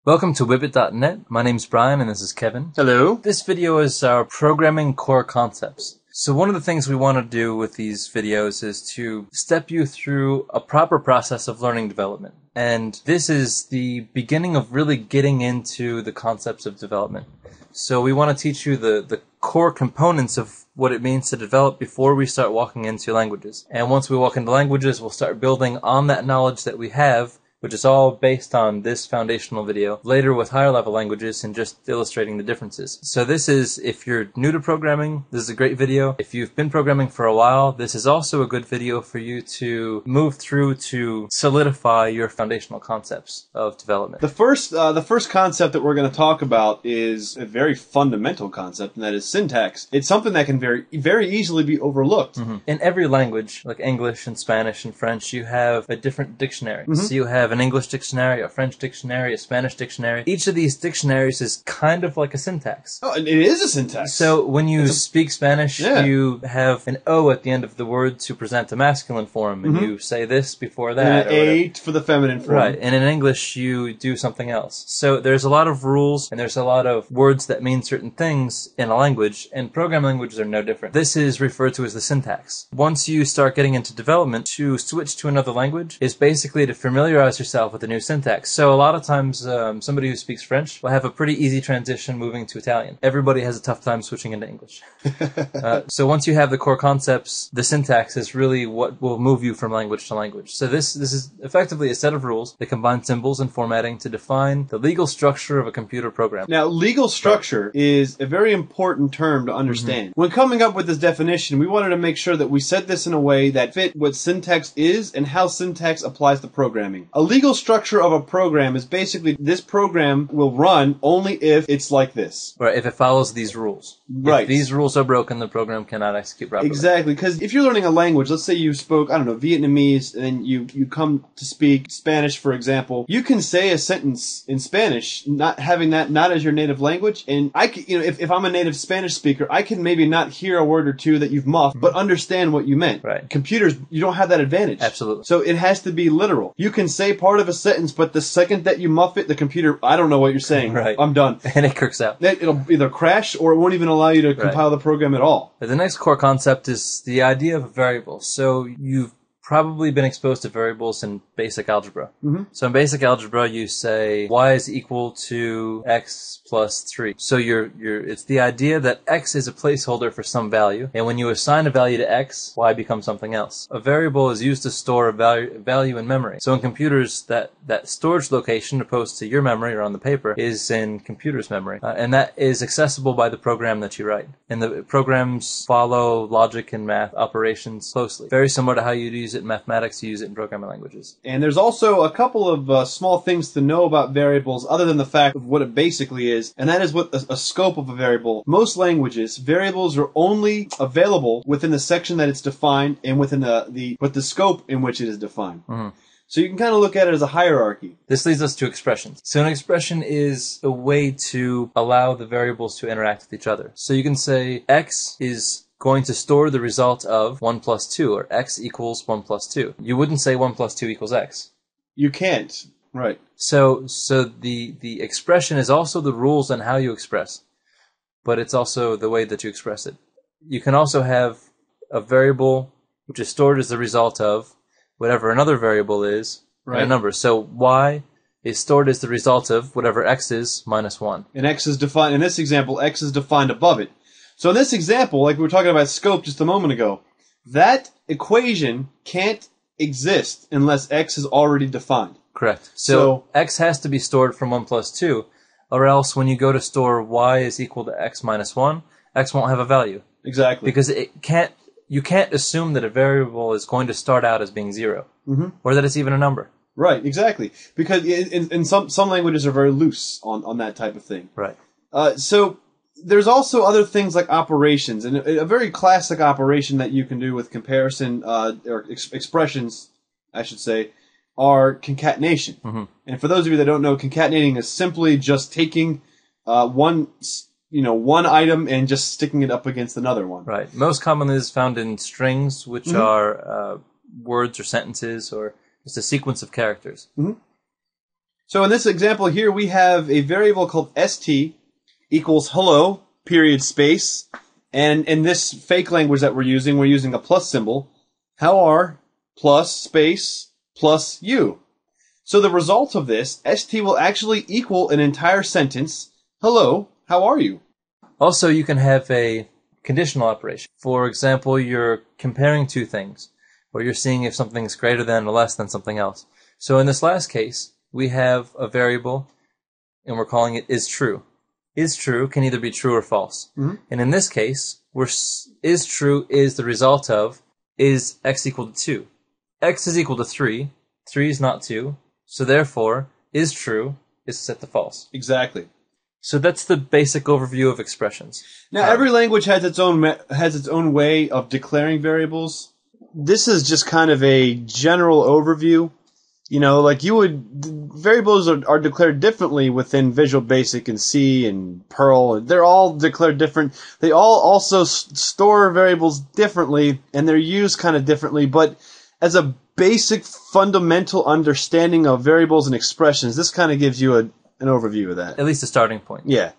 Welcome to Whippet.net. My name's Brian and this is Kevin. Hello. This video is our programming core concepts. So one of the things we want to do with these videos is to step you through a proper process of learning development. And this is the beginning of really getting into the concepts of development. So we want to teach you the core components of what it means to develop before we start walking into languages. And once we walk into languages, we'll start building on that knowledge that we have, which is all based on this foundational video, later with higher level languages and just illustrating the differences. So this is, if you're new to programming, this is a great video. If you've been programming for a while, this is also a good video for you to move through to solidify your foundational concepts of development. The first concept that we're going to talk about is a very fundamental concept, and that is syntax. It's something that can very easily be overlooked. Mm-hmm. In every language, like English and Spanish and French, you have a different dictionary. Mm-hmm. So you have an English dictionary, a French dictionary, a Spanish dictionary. Each of these dictionaries is kind of like a syntax. Oh, it is a syntax. So when you speak Spanish, you have an O at the end of the word to present a masculine form, and you say this before that. And an A for the feminine form. Right. And in English, you do something else. So there's a lot of rules, and there's a lot of words that mean certain things in a language, and programming languages are no different. This is referred to as the syntax. Once you start getting into development, to switch to another language is basically to familiarize yourself with the new syntax. So a lot of times, somebody who speaks French will have a pretty easy transition moving to Italian. Everybody has a tough time switching into English. So once you have the core concepts, the syntax is really what will move you from language to language. So this is effectively a set of rules that combine symbols and formatting to define the legal structure of a computer program. Now, legal structure is a very important term to understand. When coming up with this definition, we wanted to make sure that we said this in a way that fit what syntax is and how syntax applies to programming. A legal structure of a program is basically this program will run only if it's like this. Right, if it follows these rules. Right. If these rules are broken, the program cannot execute properly. Exactly, because if you're learning a language, let's say you spoke, I don't know, Vietnamese, and then you come to speak Spanish, for example, you can say a sentence in Spanish, not having that not as your native language, and I can, if I'm a native Spanish speaker, I can maybe not hear a word or two that you've muffed, but understand what you meant. Right. Computers, you don't have that advantage. Absolutely. So it has to be literal. You can say part of a sentence, but the second that you muff it, the computer, I don't know what you're saying. Right. I'm done. And it kirks out. It'll either crash or it won't even allow you to compile the program at all. The next core concept is the idea of a variable. So you've probably been exposed to variables in basic algebra. So in basic algebra, you say y is equal to x plus 3. So it's the idea that x is a placeholder for some value, and when you assign a value to x, y becomes something else. A variable is used to store a value in memory. So in computers, that storage location, opposed to your memory or on the paper, is in computer's memory, and that is accessible by the program that you write. And the programs follow logic and math operations closely, very similar to how you'd use it in mathematics, you use it in programming languages. And there's also a couple of small things to know about variables other than the fact of what it basically is, and that is what a scope of a variable. Most languages, variables are only available within the section that it's defined and within the scope in which it is defined. So you can kind of look at it as a hierarchy. This leads us to expressions. So an expression is a way to allow the variables to interact with each other. So you can say x is going to store the result of 1 plus 2, or x equals 1 plus 2. You wouldn't say 1 plus 2 equals x. You can't. Right. So the expression is also the rules on how you express, but it's also the way that you express it. You can also have a variable which is stored as the result of whatever another variable is, and a number. So y is stored as the result of whatever x is minus 1. And x is defined, in this example, x is defined above it. So in this example, like we were talking about scope just a moment ago, that equation can't exist unless x is already defined. Correct. So x has to be stored from 1 plus 2, or else when you go to store y is equal to x minus 1, x won't have a value. Exactly. Because you can't assume that a variable is going to start out as being 0, or that it's even a number. Right, exactly. Because in some languages are very loose on that type of thing. Right. So there's also other things like operations, and a very classic operation that you can do with comparison or expressions, I should say, are concatenation. And for those of you that don't know, concatenating is simply just taking one item and just sticking it up against another one. Right. Most commonly is found in strings, which are words or sentences or just a sequence of characters. So in this example here, we have a variable called st equals hello, period, space. And in this fake language that we're using a plus symbol. How are plus space plus you. So the result of this, st will actually equal an entire sentence. Hello, how are you? Also, you can have a conditional operation. For example, you're comparing two things, or you're seeing if something's greater than or less than something else. So in this last case, we have a variable, and we're calling it isTrue. IsTrue can either be true or false. Mm-hmm. And in this case, isTrue is the result of is x equal to 2. X is equal to 3. 3 is not 2. So therefore, isTrue is set to false. Exactly. So that's the basic overview of expressions. Now, every language has its own way of declaring variables. This is just kind of a general overview. You know, like variables are declared differently within Visual Basic and C and Perl. They're all declared different. They all also store variables differently, and they're used kind of differently. But as a basic fundamental understanding of variables and expressions, this kind of gives you an overview of that. At least a starting point. Yeah.